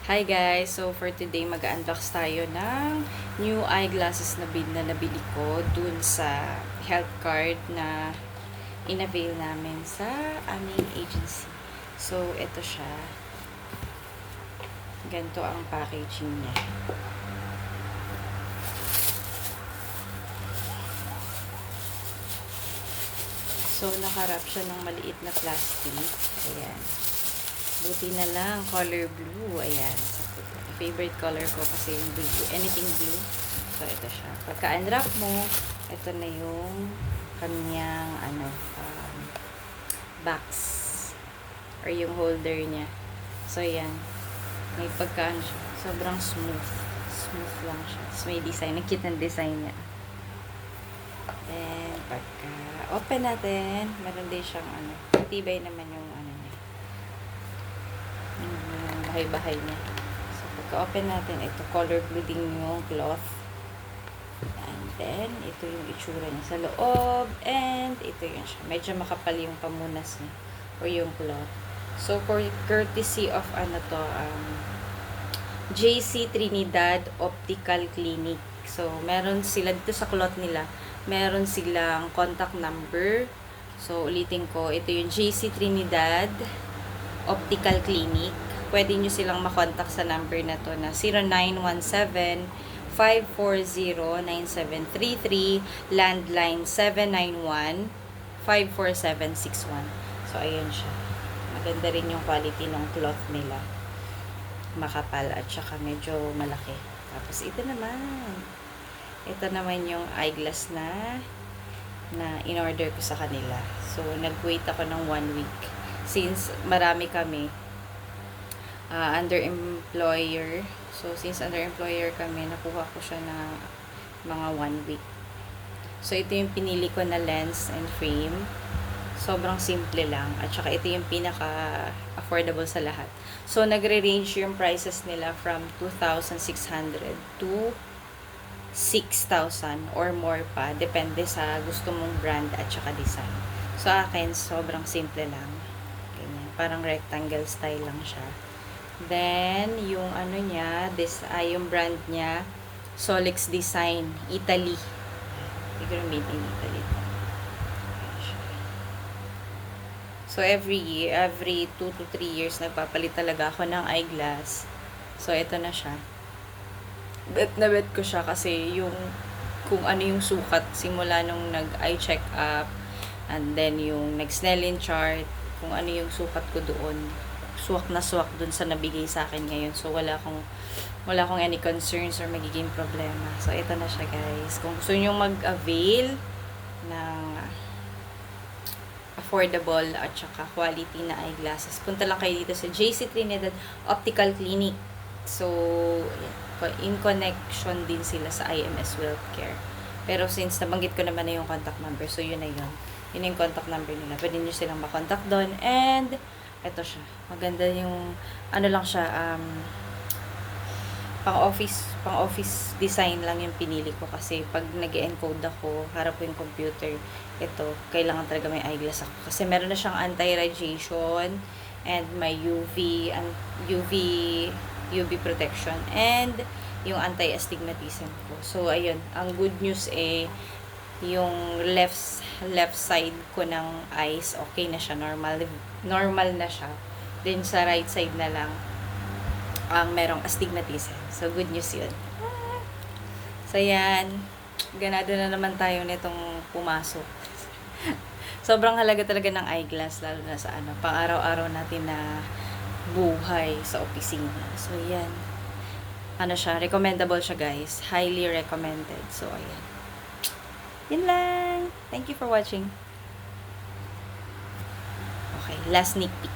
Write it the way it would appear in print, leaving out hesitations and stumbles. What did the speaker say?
Hi guys! So for today, mag-unbox tayo ng new eyeglasses na nabili ko dun sa health card na in-avail namin sa aming agency. So ito siya. Ganito ang packaging niya. So nakarap siya ng maliit na plastic. Ayan. Buti na lang, color blue. Ayan. Favorite color ko kasi yung blue. Anything blue. So, ito siya. Pagka-unwrap mo, ito na yung kanyang, box. Or yung holder niya. So, ayan. May pagka, siya. Sobrang smooth. Smooth lang siya. Tapos may design. Nakita ng design niya. And, pagka-open natin, meron din siyang, matibay naman yung, bahay-bahay niya. So, pagka-open natin, ito, color blue din yung cloth. And then, ito yung itsura niya sa loob. And, ito yun siya. Medyo makapal yung pamunas niya. O yung cloth. So, for courtesy of, JC Trinidad Optical Clinic. So, meron sila dito sa cloth nila. Meron silang contact number. So, ulitin ko. Ito yung JC Trinidad Optical Clinic. Pwede nyo silang makontak sa number na to na 0917-540-9733, landline 791-54761. So, ayun siya. Maganda rin yung quality ng cloth nila. Makapal at saka medyo malaki. Tapos, ito naman yung eyeglass na in-order ko sa kanila. So, nag-wait ako ng 1 week. Since marami kami, under employer. So, since under employer kami, nakuha ko siya na mga 1 week. So, ito yung pinili ko na lens and frame. Sobrang simple lang. At saka, ito yung pinaka-affordable sa lahat. So, nagre-range yung prices nila from 2,600 to 6,000 or more pa. Depende sa gusto mong brand at saka design. So, akin, sobrang simple lang. Ganyan. Parang rectangle style lang siya. Then, yung niya, yung brand niya, Solix Design, Italy. Siguro made in Italy. So, every 2 to 3 years, nagpapalit talaga ako ng eyeglass. So, ito na siya. Bet na bet ko siya kasi kung ano yung sukat, simula nung nag-eye check up, and then yung nag-Snellen chart, kung ano yung sukat ko doon. Swak na swak dun sa nabigay sa akin ngayon. So, wala akong any concerns or magiging problema. So, ito na siya, guys. Kung gusto nyo mag-avail ng affordable at saka quality na eyeglasses, punta lang kayo dito sa JC Trinidad Optical Clinic. So, in connection din sila sa IMS Healthcare. Pero since nabanggit ko naman na yung contact number, so yun na yun. Yun yung contact number nila. Pwede nyo silang makontak doon. And, ito siya. Maganda yung, lang siya, pang-office design lang yung pinili ko kasi pag nag-encode ako, harap ko yung computer, ito, kailangan talaga may eyeglass ako. Kasi meron na siyang anti-radiation and may UV protection and yung anti-astigmatism ko. So, ayun. Ang good news yung left side ko ng eyes, okay na siya, normal na siya. Then sa right side na lang ang merong astigmatism. So good news yun. So yan, ganado na naman tayo nitong pumasok. Sobrang halaga talaga ng eyeglass, lalo na sa pang araw-araw natin na buhay sa opisina. So yan, siya, recommendable siya, guys, highly recommended. So ayan, yun lang. Thank you for watching. Okay, last sneak peek.